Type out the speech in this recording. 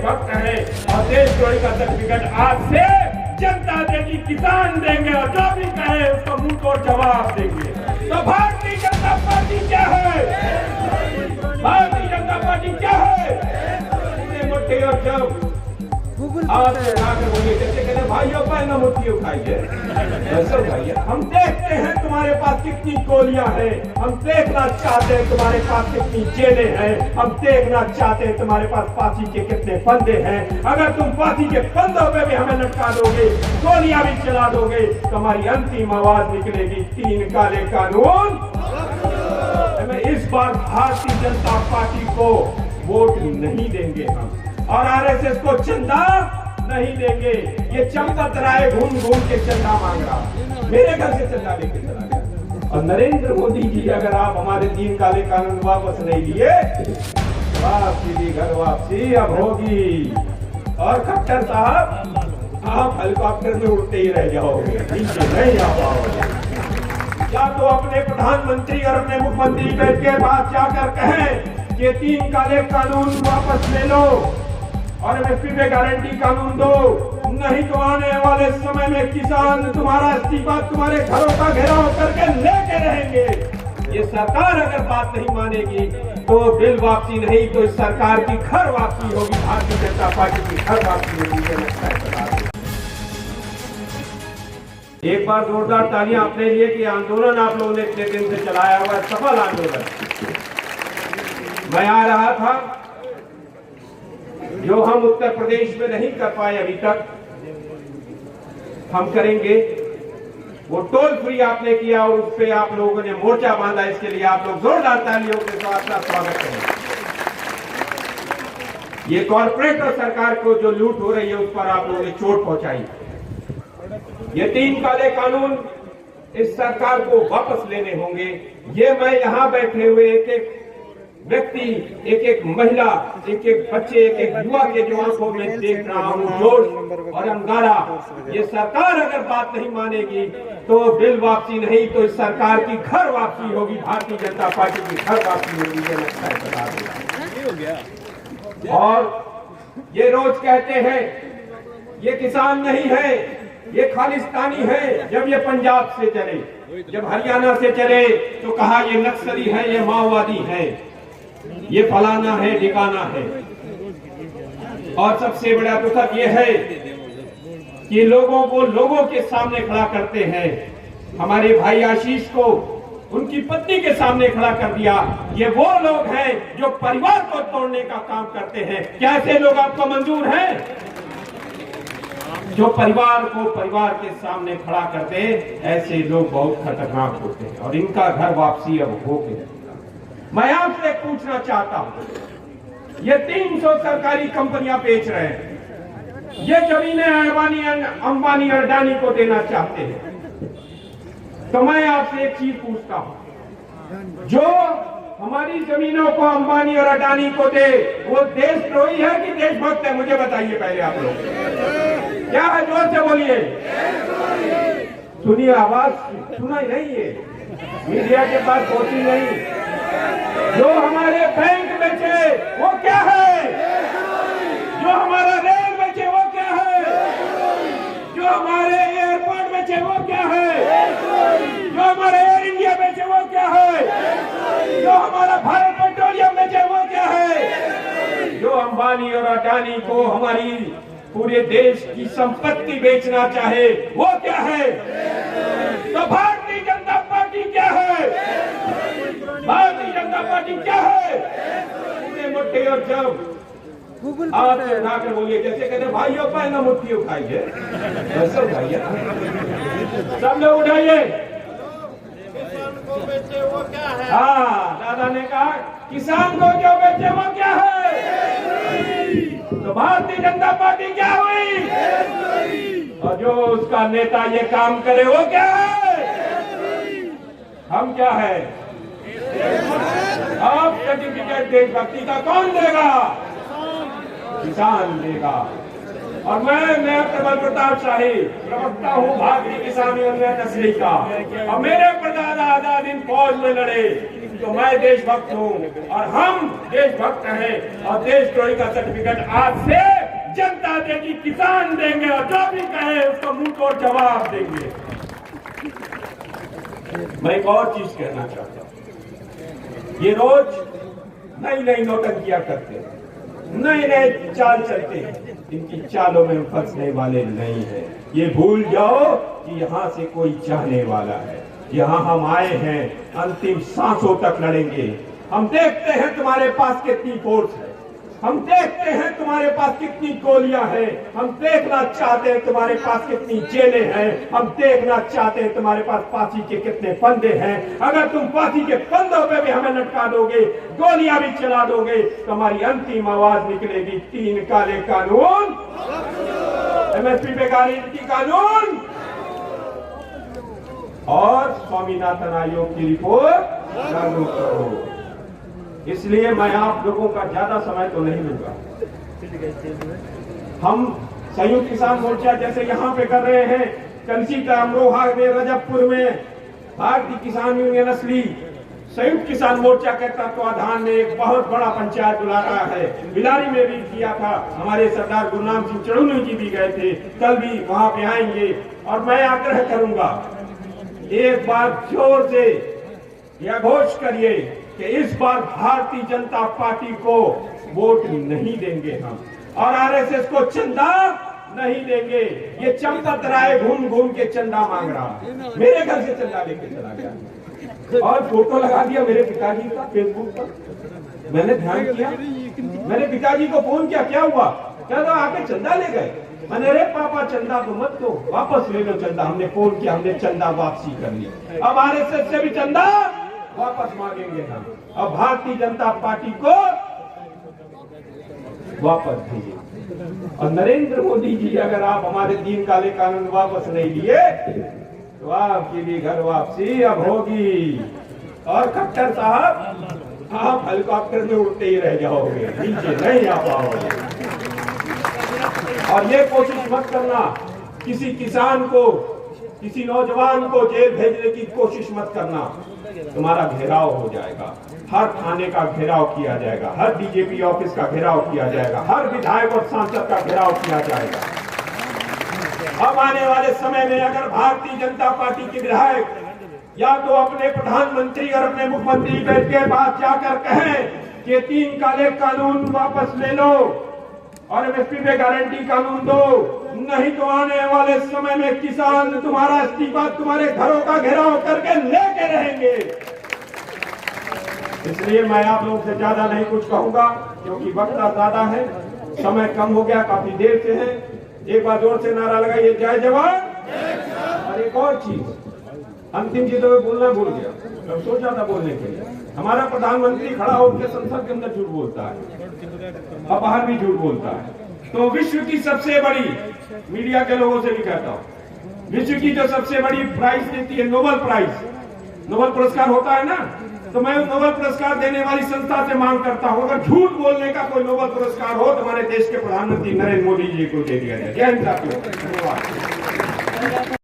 देशभक्त है और देशद्रोही का सर्टिफिकेट आज से जनता देगी, किसान देंगे और जो भी कहे उसको मुंह तोड़ जवाब देंगे। तो भारतीय जनता पार्टी क्या है? भारतीय जनता पार्टी क्या है? मुट्ठी और जब आज आकर बोलिए जैसे कहते भाइयों पहले मुट्ठी उठाइए, ऐसा उठाइए। हम देखते हैं तुम्हारे पास कितनी गोलियां हैं, हम देखना चाहते हैं तुम्हारे पास कितनी जेलें हैं, हम देखना चाहते हैं तुम्हारे पास फांसी के कितने फंदे हैं। अगर तुम फांसी के फंदों पे भी हमें लटका दोगे, गोलियां भी चला दोगे, तुम्हारी अंतिम आवाज निकलेगी 3 काले कानून। इस बार भारतीय जनता पार्टी को वोट नहीं देंगे हम, और आरएसएस को चंदा नहीं देंगे। ये चंपत राय घूम घूम के चंदा मांग रहा, मेरे घर से चंदा लेके चला गया। और नरेंद्र मोदी जी, अगर आप हमारे 3 काले कानून वापस नहीं लिए, वापसी घर वापसी अब होगी। और खट्टर साहब, आप हेलीकॉप्टर में उड़ते ही रह जाओगे, नीचे नहीं आ पाओगे। या तो अपने प्रधानमंत्री और अपने मुख्यमंत्री के पास जाकर कहें कि 3 काले कानून वापस ले लो और एमएसपी पे गारंटी कानून दो, नहीं तो आने वाले समय में किसान तुम्हारा इस्तीफा तुम्हारे घरों का घेराव करके लेके रहेंगे। ये सरकार अगर बात नहीं मानेगी तो बिल वापसी नहीं तो इस सरकार की घर वापसी होगी, भारतीय जनता पार्टी की घर वापसी होगी। एक बार जोरदार तालियां अपने लिए कि आंदोलन आप लोगों ने इतने दिन से चलाया हुआ सफल आंदोलन। मैं आ रहा था, जो हम उत्तर प्रदेश में नहीं कर पाए अभी तक, हम करेंगे। वो टोल फ्री आपने किया और उस पर आप लोगों ने मोर्चा बांधा, इसके लिए आप लोग जोरदार तालियों के साथ स्वागत करें। ये कॉर्पोरेट और सरकार को जो लूट हो रही है उस पर आप लोगों ने चोट पहुंचाई। ये 3 काले कानून इस सरकार को वापस लेने होंगे। ये मैं यहां बैठे हुए एक एक व्यक्ति, एक एक महिला, एक एक बच्चे, एक एक युवा के जो आंखों में देख रहा हूं जोश और अंगारा। ये सरकार अगर बात नहीं मानेगी तो बिल वापसी नहीं तो इस सरकार की घर वापसी होगी, भारतीय जनता पार्टी की घर वापसी होगी। ये लगता है बता देगा। और ये रोज कहते हैं ये किसान नहीं है, ये खालिस्तानी है। जब ये पंजाब से चले, जब हरियाणा से चले तो कहा ये नक्सली है, ये माओवादी है, ये फलाना है, ठिकाना है। और सबसे बड़ा दुखद ये है कि लोगों को लोगों के सामने खड़ा करते हैं। हमारे भाई आशीष को उनकी पत्नी के सामने खड़ा कर दिया। ये वो लोग हैं जो परिवार को तोड़ने का काम करते हैं। क्या ऐसे लोग आपको मंजूर हैं? जो परिवार को परिवार के सामने खड़ा करते हैं, ऐसे लोग बहुत खतरनाक होते हैं और इनका घर वापसी अब हो गया। मैं आपसे पूछना चाहता हूं, ये 300 सरकारी कंपनियां बेच रहे हैं, ये जमीनें अंबानी और अडानी को देना चाहते हैं। तो मैं आपसे एक चीज पूछता हूं, जो हमारी जमीनों को अंबानी और अडानी को दे वो देशद्रोही है कि देशभक्त है? मुझे बताइए पहले आप लोग। क्या है? जोर से बोलिए। सुनिए, आवाज सुना ही नहीं है, मीडिया के पास पहुंची नहीं। जो हमारे बैंक बेचे वो क्या है? जो हमारा रेल बेचे वो क्या है? जो हमारे एयरपोर्ट बेचे वो क्या है? जो हमारे एयर इंडिया बेचे वो क्या है? जो हमारा भारत पेट्रोलियम बेचे वो क्या है? जो अंबानी और अडानी को हमारी पूरे देश की संपत्ति बेचना चाहे वो क्या है? तो भारतीय जनता पार्टी क्या है? भारतीय जनता पार्टी क्या है? पूरे मुट्ठी और जब आप उठाकर बोलिए जैसे कहते भाइयों पहले मुट्ठी उठाइए, ऐसे उठाइए, सब लोग उठाइए। हाँ, दादा ने कहा किसान को जो बेचे वो क्या है? तो भारतीय जनता पार्टी क्या हुई? और जो उसका नेता ये काम करे वो क्या है? हम क्या है? अब सर्टिफिकेट देशभक्ति का कौन देगा? किसान देगा। और मैं प्रबल प्रताप शाही प्रवक्ता हूँ भारतीय किसान यूनियन नस्ली का, और मेरे परदादा आधा दिन फौज में लड़े, तो मैं देशभक्त हूँ और हम देशभक्त हैं और देशद्रोही का सर्टिफिकेट आज से जनता देगी, किसान देंगे और जो भी कहे उसको मुंह तोड़ जवाब देंगे। मैं एक और चीज कहना चाहता हूँ, ये रोज नई नई नौटंकियां करते हैं, नए नए चाल चलते हैं, इनकी चालों में फंसने वाले नहीं है। ये भूल जाओ कि यहाँ से कोई जाने वाला है, यहाँ हम आए हैं अंतिम सांसों तक लड़ेंगे। हम देखते हैं तुम्हारे पास कितनी फोर्स है, हम देखते हैं तुम्हारे पास कितनी गोलियां हैं, हम देखना चाहते हैं तुम्हारे पास कितनी जेलें हैं, हम देखना चाहते हैं तुम्हारे पास फांसी के कितने फंदे हैं। अगर तुम फांसी के फंदों पे भी हमें लटका दोगे, गोलियां भी चला दोगे, तो हमारी अंतिम आवाज निकलेगी, 3 काले कानून, एमएसपी पे गारंटी कानून और स्वामीनाथन आयोग की रिपोर्ट लागू करो। इसलिए मैं आप लोगों का ज्यादा समय तो नहीं लूंगा। हम संयुक्त किसान मोर्चा जैसे यहाँ पे कर रहे हैं, कंसी का अमरोहा में, रजबपुर में भारतीय किसान यूनियन असली संयुक्त किसान मोर्चा के तत्वाधान में एक बहुत बड़ा पंचायत बुला रहा है। बिलारी में भी किया था, हमारे सरदार गुरनाम सिंह चढ़ूनी जी भी गए थे, कल भी वहां पे आएंगे। और मैं आग्रह करूंगा, एक बार जोर से यह घोष करिए कि इस बार भारतीय जनता पार्टी को वोट नहीं देंगे हम, और आरएसएस को चंदा नहीं देंगे। ये चंपत राय घूम घूम के चंदा मांग रहा है, मेरे घर से चंदा लेके चला गया और फोटो लगा दिया मेरे पिताजी का फेसबुक पर। मैंने ध्यान किया, मैंने पिताजी को फोन किया, क्या हुआ? क्या तो आके चंदा ले गए। मैंने, अरे पापा चंदा तो मत दो, वापस ले लो चंदा। हमने फोन किया, हमने चंदा वापसी कर ली। अब आरएसएस से भी चंदा वापस मांगेंगे हम। अब भारतीय जनता पार्टी को वापस दीजिए। और नरेंद्र मोदी जी, अगर आप हमारे 3 काले कानून वापस नहीं लिए तो आपकी भी घर वापसी अब होगी। और खट्टर साहब, आप हेलीकॉप्टर में उड़ते ही रह जाओगे, नीचे नहीं आ पाओगे। और ये कोशिश मत करना, किसी किसान को, किसी नौजवान को जेल भेजने की कोशिश मत करना। तुम्हारा घेराव हो जाएगा, हर थाने का घेराव किया जाएगा, हर डीजीपी ऑफिस का घेराव किया जाएगा, हर विधायक और सांसद का घेराव किया जाएगा। अब आने वाले समय में अगर भारतीय जनता पार्टी के विधायक या तो अपने प्रधानमंत्री और अपने मुख्यमंत्री के पास जाकर कहें कि 3 काले कानून वापस ले लो और एमएसपी पे गारंटी कानून दो, नहीं तो आने वाले समय में किसान तुम्हारा इस्तीफा तुम्हारे घरों का घेराव करके लेके रहेंगे। इसलिए मैं आप लोगों से ज्यादा नहीं कुछ कहूंगा, क्योंकि वक्त ज्यादा है, समय कम हो गया, काफी देर से है। एक बार जोर से नारा लगाइए, जय जवान। और एक और चीज, अंतिम चीजों में बोलना भूल गया, मैं सोचा था बोलने के लिए। हमारा प्रधानमंत्री खड़ा होकर संसद के अंदर झूठ बोलता है और बाहर भी झूठ बोलता है। तो विश्व की सबसे बड़ी, मीडिया के लोगों से भी कहता हूँ, विश्व की जो सबसे बड़ी प्राइज देती है, नोबेल प्राइज, नोबेल पुरस्कार होता है ना, तो मैं नोबेल पुरस्कार देने वाली संस्था से मांग करता हूँ, अगर झूठ बोलने का कोई नोबेल पुरस्कार हो तो हमारे देश के प्रधानमंत्री नरेंद्र मोदी जी को दे दिया जाए। जय हिंद साथियों, धन्यवाद।